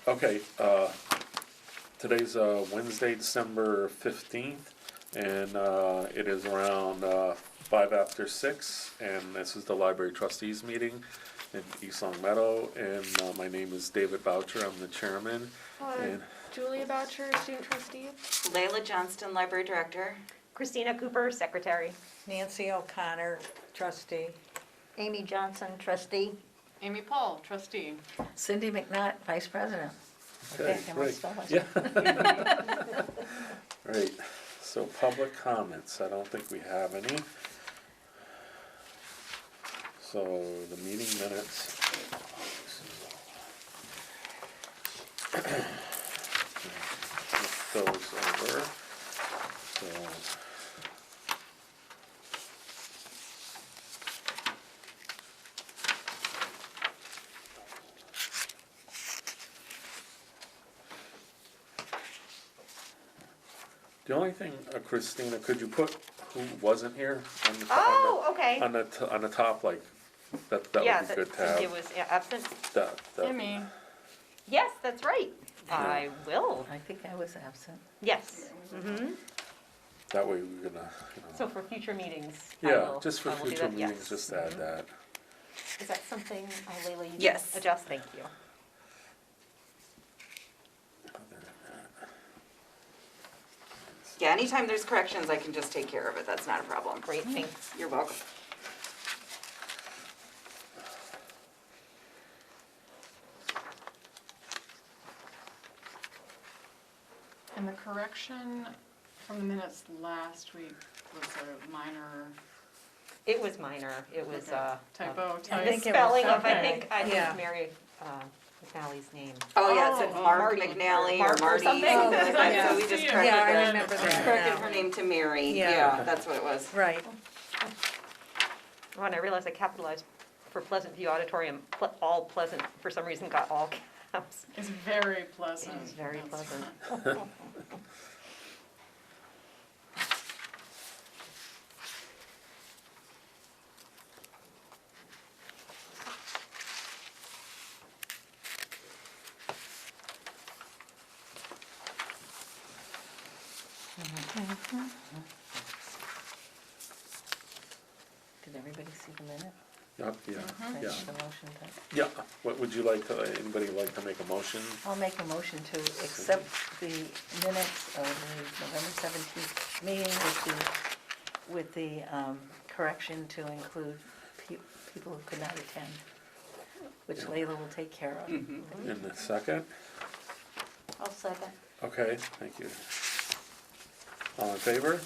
Okay, today's Wednesday, December 15th, and it is around 5 after 6, and this is the Library Trustees meeting in East Long Meadow, and my name is David Boucher, I'm the chairman. And Julia Boucher, student trustee. Layla Johnston, library director. Christina Cooper, secretary. Nancy O'Connor, trustee. Amy Johnson, trustee. Amy Paul, trustee. Cindy McNutt, vice president. Okay, Am I great. spelling it? Yeah. Right, so public comments, I don't think we have any. So the meeting minutes. Flip those over. So. The only thing, Christina, could you put who wasn't here on the Oh, okay. on the top, like that Yeah, would be good to Cynthia have. was absent. That. Amy. Yes, that's right. I will. I think I was absent. Yes. Mm-hmm. That way we're gonna, So for future meetings, I yeah, will- just for I will do future that, yes. meetings, just add that. Is that something, Layla, you Yes. can adjust? Thank you. Other than that. Yeah, anytime there's corrections, I can just take care of it, that's not a problem. Great, thanks. You're welcome. And the correction from the minutes last week was a minor It was minor. It was, typo. I think it was misspelling of, I something. think Yeah. Mary McNally's name. Oh, yeah, it said Oh, Mark Marty. McNally or Mark or Marty, something. something like that, Yeah. so we just Yeah, corrected I that. remember that Corrected now. her name to Mary, Yeah. yeah, that's what it was. Right. When I realized I capitalized for Pleasant View Auditorium, all pleasant, for some reason got all caps. It's very pleasant. It is very That's- pleasant. Did everybody see the minute? Yeah, yeah, Right, yeah. the motion to- Yeah, what would you like to, anybody like to make a motion? I'll make a motion to accept the minutes of the November 17th meeting with the correction to include people who could not attend, which Layla will take care of. In the second? I'll second. Okay, thank you. All in favor?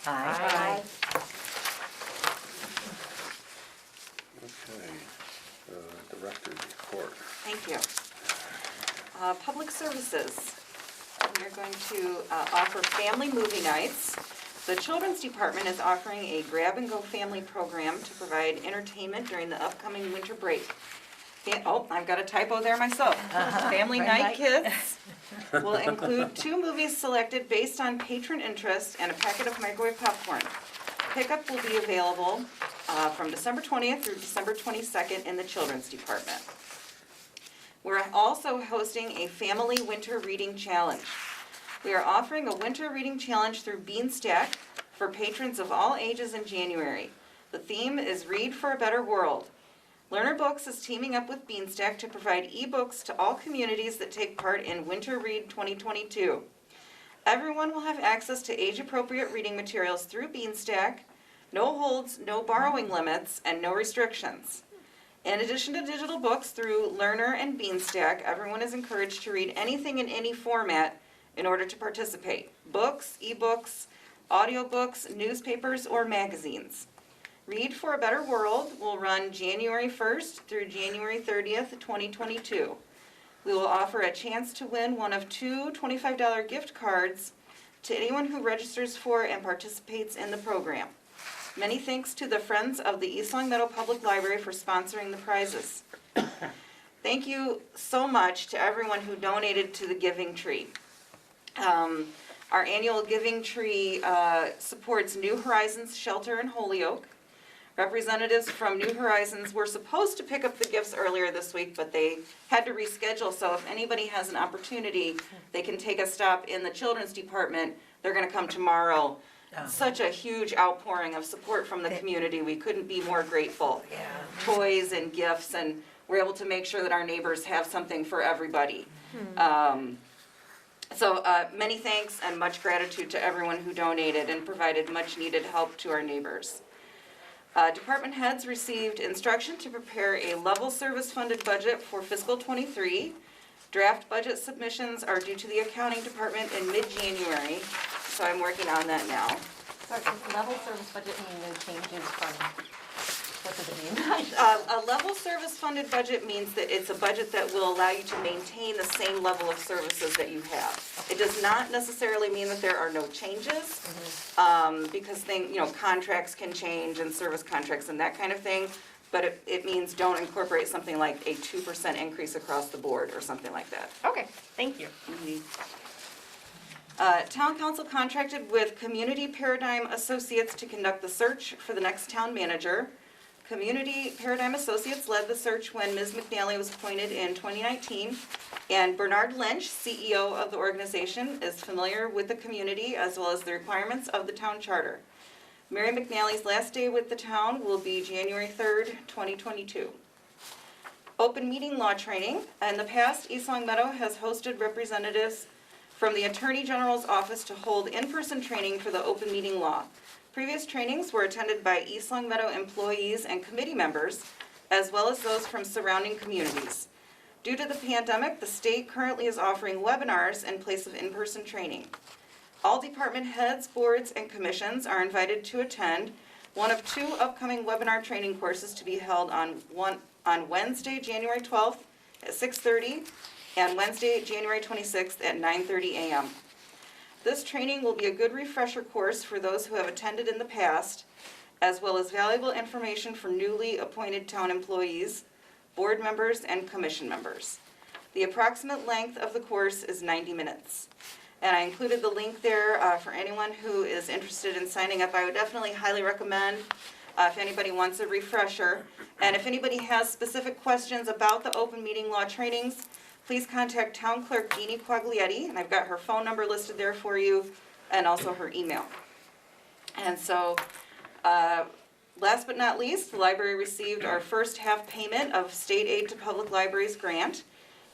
Aye. Okay, director's report. Thank you. Public services. We're going to offer family movie nights. The Children's Department is offering a grab-and-go family program to provide entertainment during the upcoming winter break. Oh, I've got a typo there myself. Family Very Night nice. Kids will include 2 movies selected based on patron interest and a packet of microwave popcorn. Pickup will be available from December 20th through December 22nd in the Children's Department. We're also hosting a family winter reading challenge. We are offering a winter reading challenge through Beanstack for patrons of all ages in January. The theme is Read for a Better World. Learner Books is teaming up with Beanstack to provide ebooks to all communities that take part in Winter Read 2022. Everyone will have access to age-appropriate reading materials through Beanstack, no holds, no borrowing limits, and no restrictions. In addition to digital books through Learner and Beanstack, everyone is encouraged to read anything in any format in order to participate. Books, ebooks, audiobooks, newspapers, or magazines. Read for a Better World will run January 1st through January 30th, 2022. We will offer a chance to win one of 2 $25 gift cards to anyone who registers for and participates in the program. Many thanks to the Friends of the East Long Meadow Public Library for sponsoring the prizes. Thank you so much to everyone who donated to the Giving Tree. Our annual Giving Tree supports New Horizons Shelter in Holyoke, Representatives from New Horizons were supposed to pick up the gifts earlier this week, but they had to reschedule, so if anybody has an opportunity, they can take a stop in the children's department. They're gonna come tomorrow. Such a huge outpouring of support from the community. We couldn't be more grateful. Yeah. Toys and gifts, and we're able to make sure that our neighbors have something for everybody. So many thanks and much gratitude to everyone who donated and provided much-needed help to our neighbors. Department heads received instruction to prepare a level service funded budget for fiscal '23. Draft budget submissions are due to the accounting department in mid-January, so I'm working on that now. So does level service budget mean no changes from, what does it mean? A level service funded budget means that it's a budget that will allow you to maintain the same level of services that you have. It does not necessarily mean that there are no changes, because contracts can change and service contracts and that kind of thing, but it means don't incorporate something like a 2% increase across the board or something like that. Okay, thank you. Town council contracted with Community Paradigm Associates to conduct the search for the next town manager. Community Paradigm Associates led the search when Ms. McNally was appointed in 2019, and Bernard Lynch, CEO of the organization, is familiar with the community as well as the requirements of the town charter. Mary McNally's last day with the town will be January 3rd, 2022. Open meeting law training. In the past, East Long Meadow has hosted representatives from the Attorney General's office to hold in-person training for the open meeting law. Previous trainings were attended by East Long Meadow employees and committee members, as well as those from surrounding communities. Due to the pandemic, the state currently is offering webinars in place of in-person training. All department heads, boards, and commissions are invited to attend one of two upcoming webinar training courses to be held on Wednesday, January 12th at 6:30, and Wednesday, January 26th at 9:30 a.m. This training will be a good refresher course for those who have attended in the past, as well as valuable information for newly appointed town employees, board members, and commission members. The approximate length of the course is 90 minutes. And I included the link there for anyone who is interested in signing up. I would definitely highly recommend if anybody wants a refresher. And if anybody has specific questions about the open meeting law trainings, please contact Town Clerk Jeannie Quaglietti, and I've got her phone number listed there for you, and also her email. And so, last but not least, the library received our first half payment of State Aid to Public Libraries grant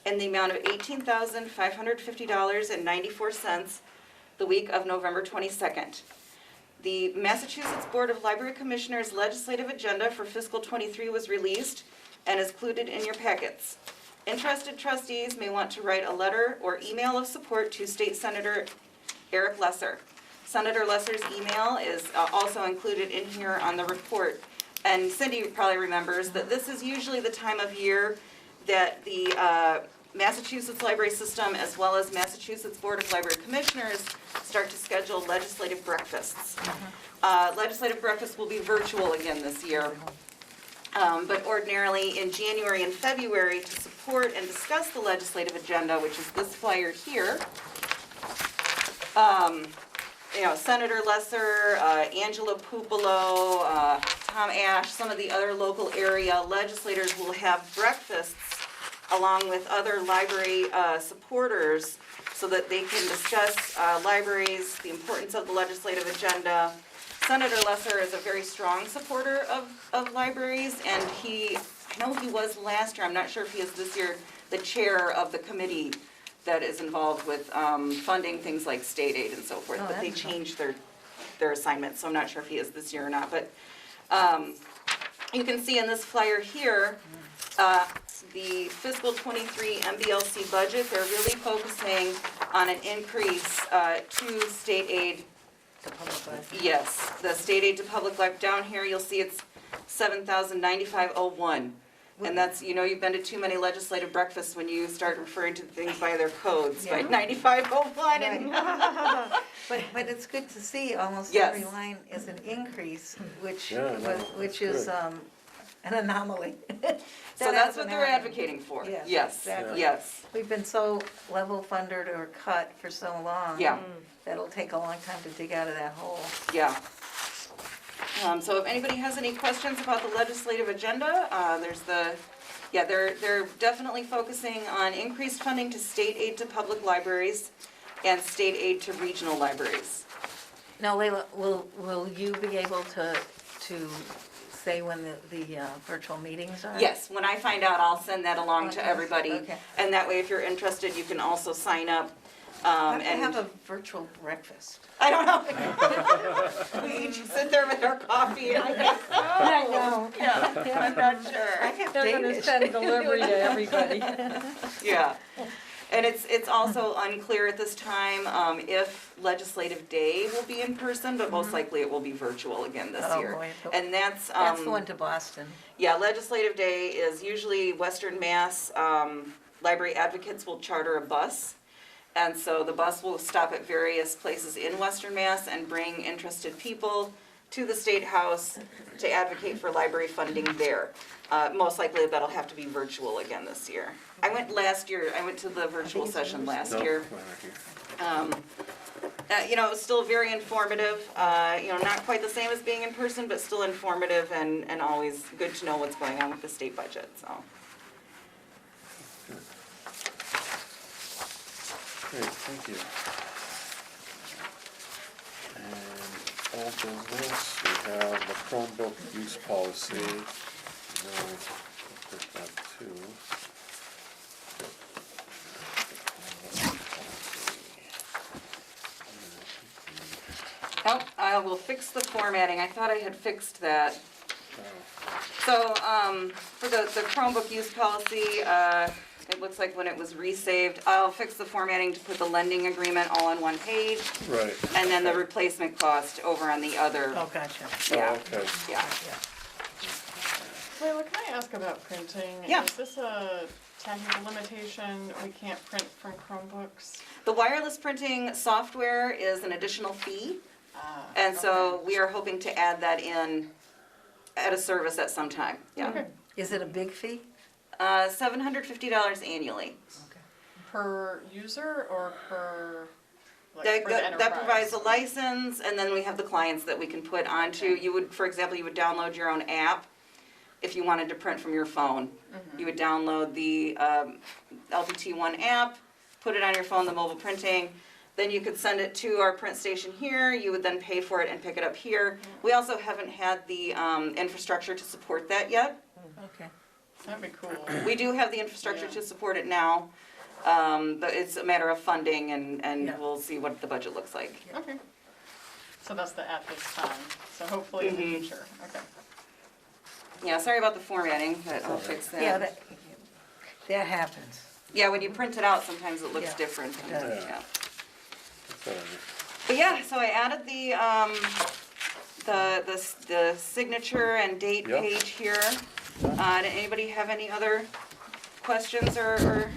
in the amount of $18,550.94 the week of November 22nd. The Massachusetts Board of Library Commissioners legislative agenda for fiscal '23 was released and is included in your packets. Interested trustees may want to write a letter or email of support to State Senator Eric Lesser. Senator Lesser's email is also included in here on the report. And Cindy probably remembers that this is usually the time of year that the Massachusetts Library System as well as Massachusetts Board of Library Commissioners start to schedule legislative breakfasts. Legislative breakfasts will be virtual again this year. But ordinarily in January and February, to support and discuss the legislative agenda, which is this flyer here, Senator Lesser, Angela Pupolo, Tom Ash, some of the other local area legislators will have breakfasts along with other library supporters so that they can discuss libraries, the importance of the legislative agenda. Senator Lesser is a very strong supporter of libraries, and I know he was last year, I'm not sure if he is this year, the chair of the committee that is involved with funding things like state aid and so forth, but they changed their assignments, so I'm not sure if he is this year or not. But you can see in this flyer here, the fiscal '23 MBLC budget, they're really focusing on an increase to state aid. The public library. Yes, the state aid to public life. Down here, you'll see it's $7,095.01. And that's, you've been to too many legislative breakfasts when you start referring to things by their codes, by 9501. And But it's good to see almost Yes. every line is an increase, which Yeah, no, which that's is an anomaly. so that's what they're advocating for. Yes, Yes, exactly. yes. We've been so level funded or cut for so long. Yeah. That'll take a long time to dig out of that hole. Yeah. So if anybody has any questions about the legislative agenda, they're definitely focusing on increased funding to state aid to public libraries and state aid to regional libraries. Now, Leila, will you be able to say when the virtual meetings are? Yes, when I find out, I'll send that along to Okay. everybody. Okay. And that way, if you're interested, you can also sign up. Have to And have a virtual breakfast. I don't know. We each sit there with our coffee and I know. yeah, I'm not I sure. have They're gonna Danish. send delivery to everybody. Yeah. And it's also unclear at this time if Legislative Day will be in person, but most likely it will be virtual again this Oh, year. boy. And that's. That's the one to Boston. Yeah, Legislative Day is usually Western Mass, library advocates will charter a bus. And so the bus will stop at various places in Western Mass and bring interested people to the State House to advocate for library funding there. Most likely that'll have to be virtual again this year. I went to the virtual session last No, year. mine are here. It was still very informative, not quite the same as being in person, but still informative and always good to know what's going on with the state budget, so. Great, thank you. And old business, we have the Chromebook use policy. We'll put that too. Oh, I will fix the formatting. I thought I had fixed that. So, for the Chromebook use policy, it looks like when it was resaved, I'll fix the formatting to put the lending agreement all on one page, Right. and then the replacement cost over on the other. Oh, gotcha. Yeah, Okay. yeah. Leila, can I ask about printing? Yeah. Is this a technical limitation? We can't print from Chromebooks? The wireless printing software is an additional fee, and so Okay. we are hoping to add that in at a service at some time, yeah. Okay. Is it a big fee? $750 annually. Per user or per, like, That, for the enterprise? that provides a license, and then we have the clients that we can put onto. You would, for example, you would download your own app if you wanted to print from your phone. You would download the LPT1 app, put it on your phone, the mobile printing, then you could send it to our print station here. You would then pay for it and pick it up here. We also haven't had the infrastructure to support that yet. Okay. That'd be cool. We do have the infrastructure Yeah. to support it now, but it's a matter of funding, and Yeah. we'll see what the budget looks like. Okay. So that's the at this time, so hopefully in the Mhm. future, okay. Yeah, sorry about the formatting, but I'll fix that. Yeah, that happens. Yeah, when you print it out, sometimes it looks Yeah, different. it does. Yeah. That's all right. But yeah, so I added the signature and date Yep. page here. Did anybody have any other questions or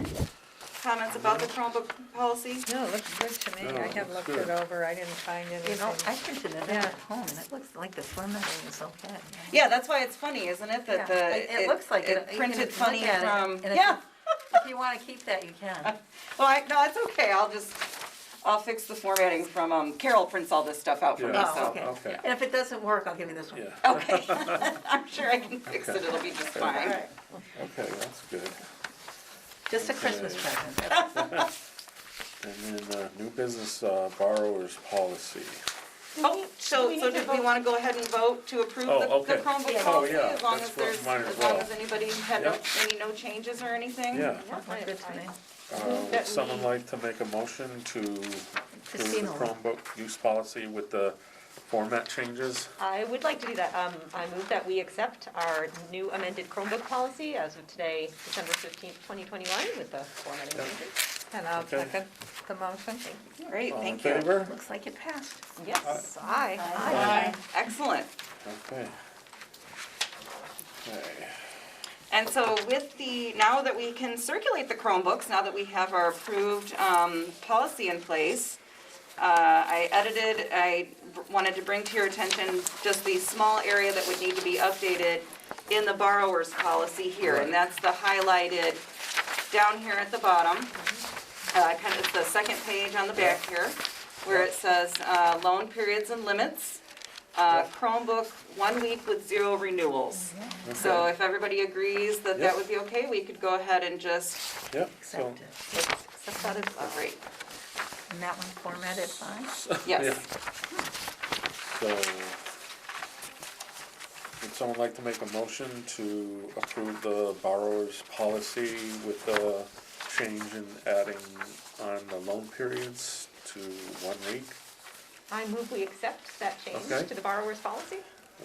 comments about the Chromebook policy? No, it looks good to me. No, I it have looks looked it good. over. I didn't find anything. You know, I printed it out Yeah. at home, and it looks like the formatting is okay. Yeah, that's why it's funny, isn't it? That Yeah, the it looks like it. You can printed look funny at it, from, and if yeah. If you want to keep that, you can. Well, no, it's okay. I'll fix the formatting from, Carol prints all this stuff out for me, Yeah. Oh, so. okay. Okay. And if it doesn't work, I'll give you this one. Yeah, Okay, I'm sure I can fix it, it'll be just All fine. right. okay, that's good. Just a Christmas present. That's- And then, new business, borrowers policy. Oh, so did we wanna go ahead and vote to approve Oh, the okay. Chromebook Yeah. policy? Oh, yeah, As long that's as what there's, mine as as long well. as anybody had Yep. no changes or anything? Yeah. Sounds good to me. Would someone like to make a motion to approve the Christina. Chromebook use policy with the format changes? I would like to do that. I move that we accept our new amended Chromebook policy as of today, December 15th, 2021, with the formatting Yep. changes. And I'll Okay. second the motion. Great, All in thank you. favor? Looks like it passed. Yes, aye. Aye. Excellent. Okay. Okay. And so with now that we can circulate the Chromebooks, now that we have our approved policy in place, I wanted to bring to your attention just the small area that would need to be updated in the borrower's policy here, and that's the highlighted down here at the bottom. It's the second page on the back here, where it says loan periods and limits Chromebook, 1 week with 0 renewals. So Okay. if everybody agrees that Yep. that would be okay, we could go ahead and just, Yep, so, Accept it. Accept that as well. great, And that one formatted fine? yes. so, would someone like to make a motion to approve the borrower's policy with the change in adding on the loan periods to 1 week? I move we accept that change Okay. to the borrower's policy.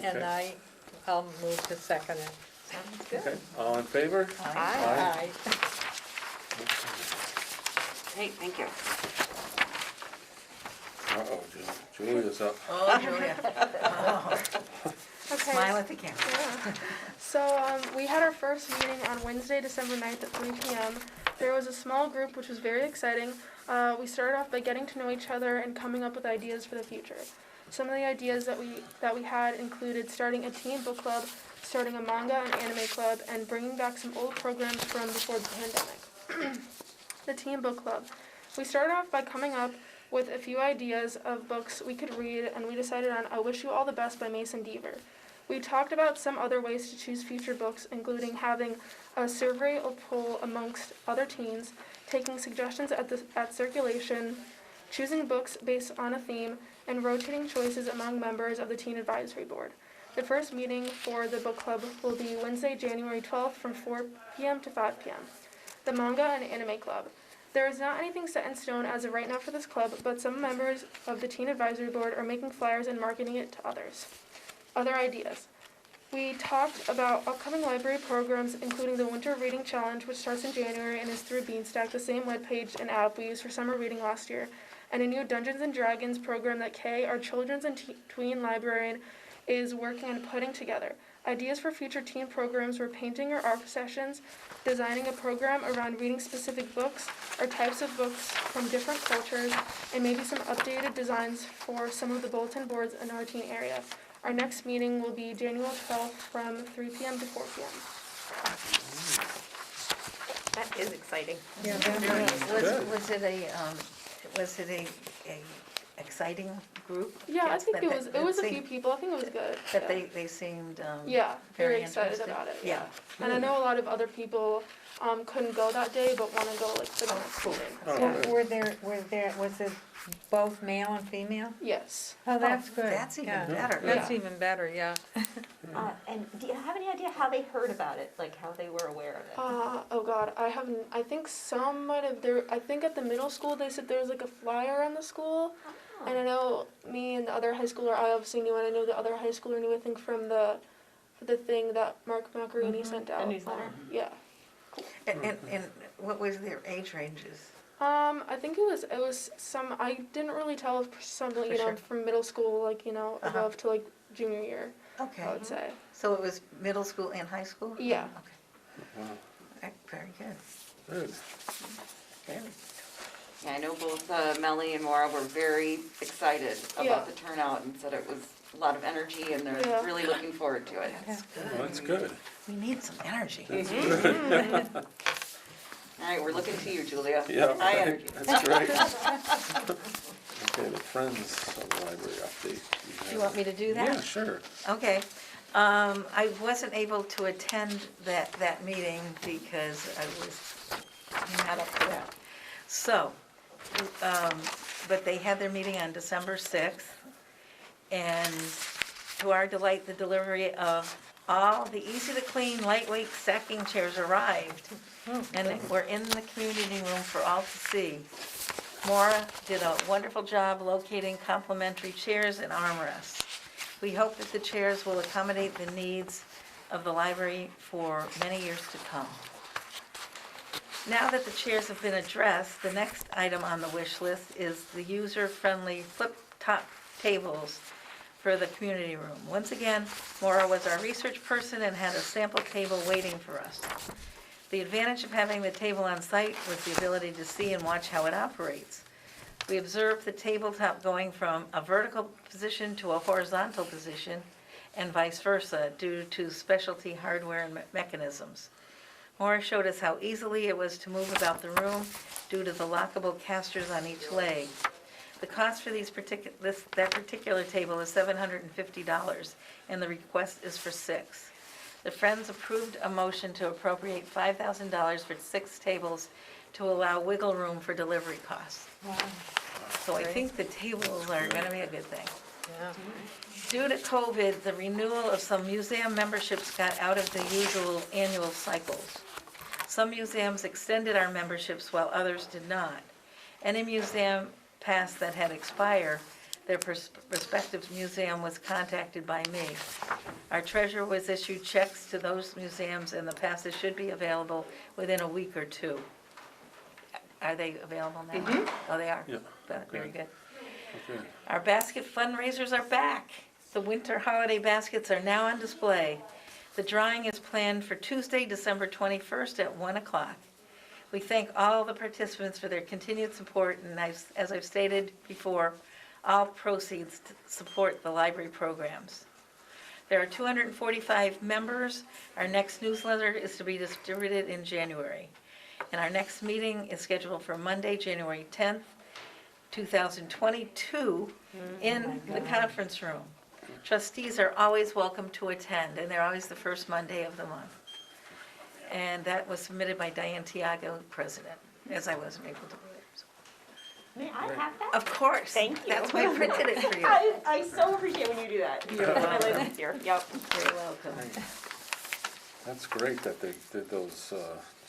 And Okay. I'll move to second it. Sounds Okay, good. all in favor? Aye. Aye. Great, thank you. Uh-oh, Julia's up. Oh, Julia. Oh, Okay, smile at the camera. yeah. So we had our first meeting on Wednesday, December 9th at 3 p.m. There was a small group, which was very exciting. We started off by getting to know each other and coming up with ideas for the future. Some of the ideas that we had included starting a teen book club, starting a manga and anime club, and bringing back some old programs from before the pandemic. The teen book club. We started off by coming up with a few ideas of books we could read, and we decided on I Wish You All the Best by Mason Deaver. We talked about some other ways to choose future books, including having a survey or poll amongst other teens, taking suggestions at circulation, choosing books based on a theme, and rotating choices among members of the Teen Advisory Board. The first meeting for the book club will be Wednesday, January 12th from 4 p.m. to 5 p.m. The Manga and Anime Club. There is not anything set in stone as of right now for this club, but some members of the Teen Advisory Board are making flyers and marketing it to others. Other ideas. We talked about upcoming library programs, including the Winter Reading Challenge, which starts in January and is through Beanstack, the same webpage and app we used for summer reading last year, and a new Dungeons & Dragons program that Kay, our children's and tween librarian, is working on putting together. Ideas for future teen programs were painting or art sessions, designing a program around reading specific books or types of books from different cultures, and maybe some updated designs for some of the bulletin boards in our teen area. Our next meeting will be January 12th from 3 p.m. to 4 p.m. That is exciting. Yeah, that was- Good. Was it a exciting group? Yeah, I Yes, think that- it was that a few seemed- people. I think it was good. That yeah. they seemed, Yeah, very very excited interested. about it. Yeah. And I know a lot of other people couldn't go that day, but want to go like the next cool. meeting. Oh, So good. was it both male and female? Yes. Oh, that's good. that's even Yeah. better. That's Yeah. even better, yeah. And do you have any idea how they heard about it? Like how they were aware of it? Oh God, I haven't. I think some might have. I think at the middle school they said there was like a flyer on the school, and I know me and the other high schooler. I obviously knew, and I know the other high schooler knew. I think from the thing that Mark Macarini sent out. newsletter. Yeah. And what was their age ranges? I think it was some. I didn't really tell if some For you know sure. from middle school like Uh-huh. above to like junior year. Okay. I would say. So it was middle school and high school? Yeah. Okay. Wow, Right, very good. good. Good. Yeah, I know both Melly and Maura were very excited Yeah. about the turnout and said it was a lot of energy and they're Yeah. really looking forward to it. That's Oh, good. that's good. We need some energy. All right, we're looking to you, Julia. Yeah, High right. energy. That's great. Okay, the Friends of the Library update. Do you want me to do that? Yeah, sure. Okay. I wasn't able to attend that meeting because I was not up for that. So, but they had their meeting on December 6th, and to our delight, the delivery of all the easy-to-clean, lightweight stacking chairs arrived, and were in the community room for all to see. Maura did a wonderful job locating complimentary chairs and armrests. We hope that the chairs will accommodate the needs of the library for many years to come. Now that the chairs have been addressed, the next item on the wish list is the user-friendly flip-top tables for the community room. Once again, Maura was our research person and had a sample table waiting for us. The advantage of having the table on site was the ability to see and watch how it operates. We observed the tabletop going from a vertical position to a horizontal position and vice versa due to specialty hardware and mechanisms. Maura showed us how easily it was to move about the room due to the lockable casters on each leg. The cost for that particular table is $750, and the request is for 6. The Friends approved a motion to appropriate $5,000 for 6 tables to allow wiggle room for delivery costs. So I think the tables are gonna be a good thing. Yeah. Due to COVID, the renewal of some museum memberships got out of the usual annual cycles. Some museums extended our memberships while others did not. Any museum pass that had expired, their respective museum was contacted by me. Our treasurer was issued checks to those museums, and the passes should be available within a week or 2. Are they available now? Oh, they are? Yeah. Very good. Okay. Our basket fundraisers are back. The winter holiday baskets are now on display. The drawing is planned for Tuesday, December 21st at 1 o'clock. We thank all the participants for their continued support, and as I've stated before, all proceeds to support the library programs. There are 245 members. Our next newsletter is to be distributed in January. And our next meeting is scheduled for Monday, January 10th, 2022, in the conference room. Trustees are always welcome to attend, and they're always the first Monday of the month. And that was submitted by Diane Tiago, President, as I wasn't able to do it. May I have that? Of course. Thank you. That's why I printed it for you. I so appreciate when you do that. You're My welcome. license here, yep. You're welcome. That's great that they did those,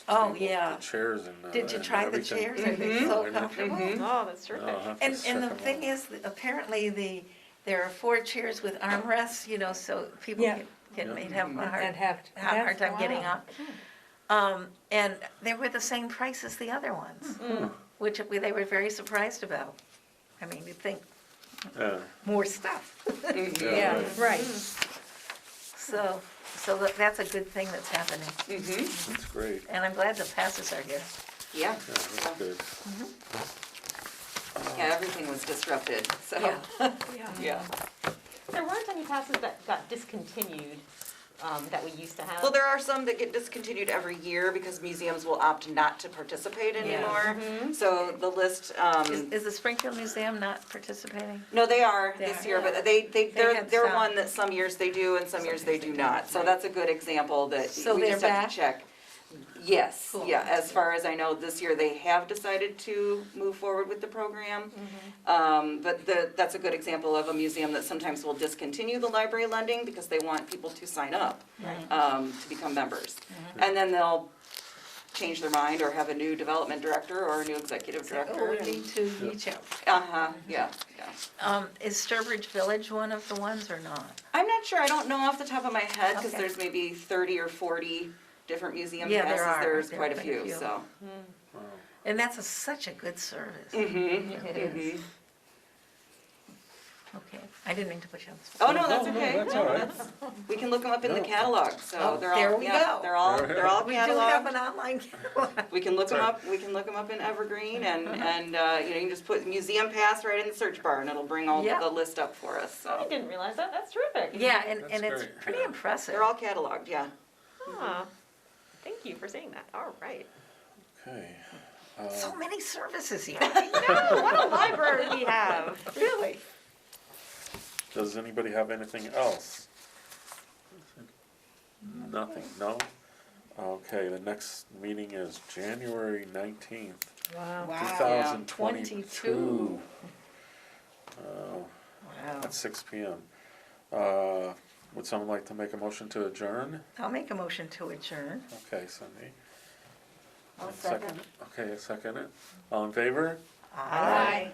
Oh, tables, yeah. the chairs and. Did you and try the everything. chairs? Are they so Mhm. comfortable? Oh, that's terrific. I'll have to And check the 'em thing out. is, that apparently there are 4 chairs with armrests, so people Yeah. may have a And hard time getting wow. up. And they were the same price as the other ones, which they were very surprised about. I mean, you'd think Yeah. more stuff. Yeah, right. So that's a good thing that's happening. That's great. And I'm glad the passes are here. Yeah, Yeah, that's good. yeah, everything was disrupted, so, Yeah. yeah. There weren't any passes that got discontinued, that we used to have. Well, there are some that get discontinued every year because museums will opt not to participate anymore. So the list, Is the Springfield Museum not participating? no, they are They this are. year, but They they're had they're some. one that some years they do and some years they do not. So that's a good example that So we they're just have back? to check. Yes, Cool. yeah, as far as I know, this year they have decided to move forward with the program. But that's a good example of a museum that sometimes will discontinue the library lending because they want people to sign up to become members. And then they'll change their mind or have a new development director or a new executive Oh, director. we need to reach out. Uh-huh, yeah, yeah. Is Sturbridge Village one of the ones or not? I'm not sure, I don't know off the top of my head, because Okay. there's maybe 30 or 40 different museum Yeah, there passes, are. there's There are quite a quite a few, few. so. And that's such a good service. Mm-hmm, It is. Okay, I didn't mean to put you on the spot. Oh, no, that's No, okay. that's No, all right. that's- We can look them up in the No. catalog, so Oh, they're all, there we yeah, go. they're all We do have cataloged. an online catalog. We can look them That's up, we can look them up in Evergreen and, you can just put museum pass right in the search bar and it'll bring all Yeah. the list up for us, I so. didn't realize that, that's terrific. Yeah, and That's it's great, pretty yeah. impressive. They're all cataloged, yeah. Ah, thank you for saying that, all right. Okay. So many services here. No, what a library we have, really. Does anybody have anything else? Nothing, no? Okay, the next meeting is January 19th, Wow. 2022. Wow. At 6 PM. Would someone like to make a motion to adjourn? I'll make a motion to adjourn. Okay, Cindy. I'll Okay, second it. All in favor? Aye.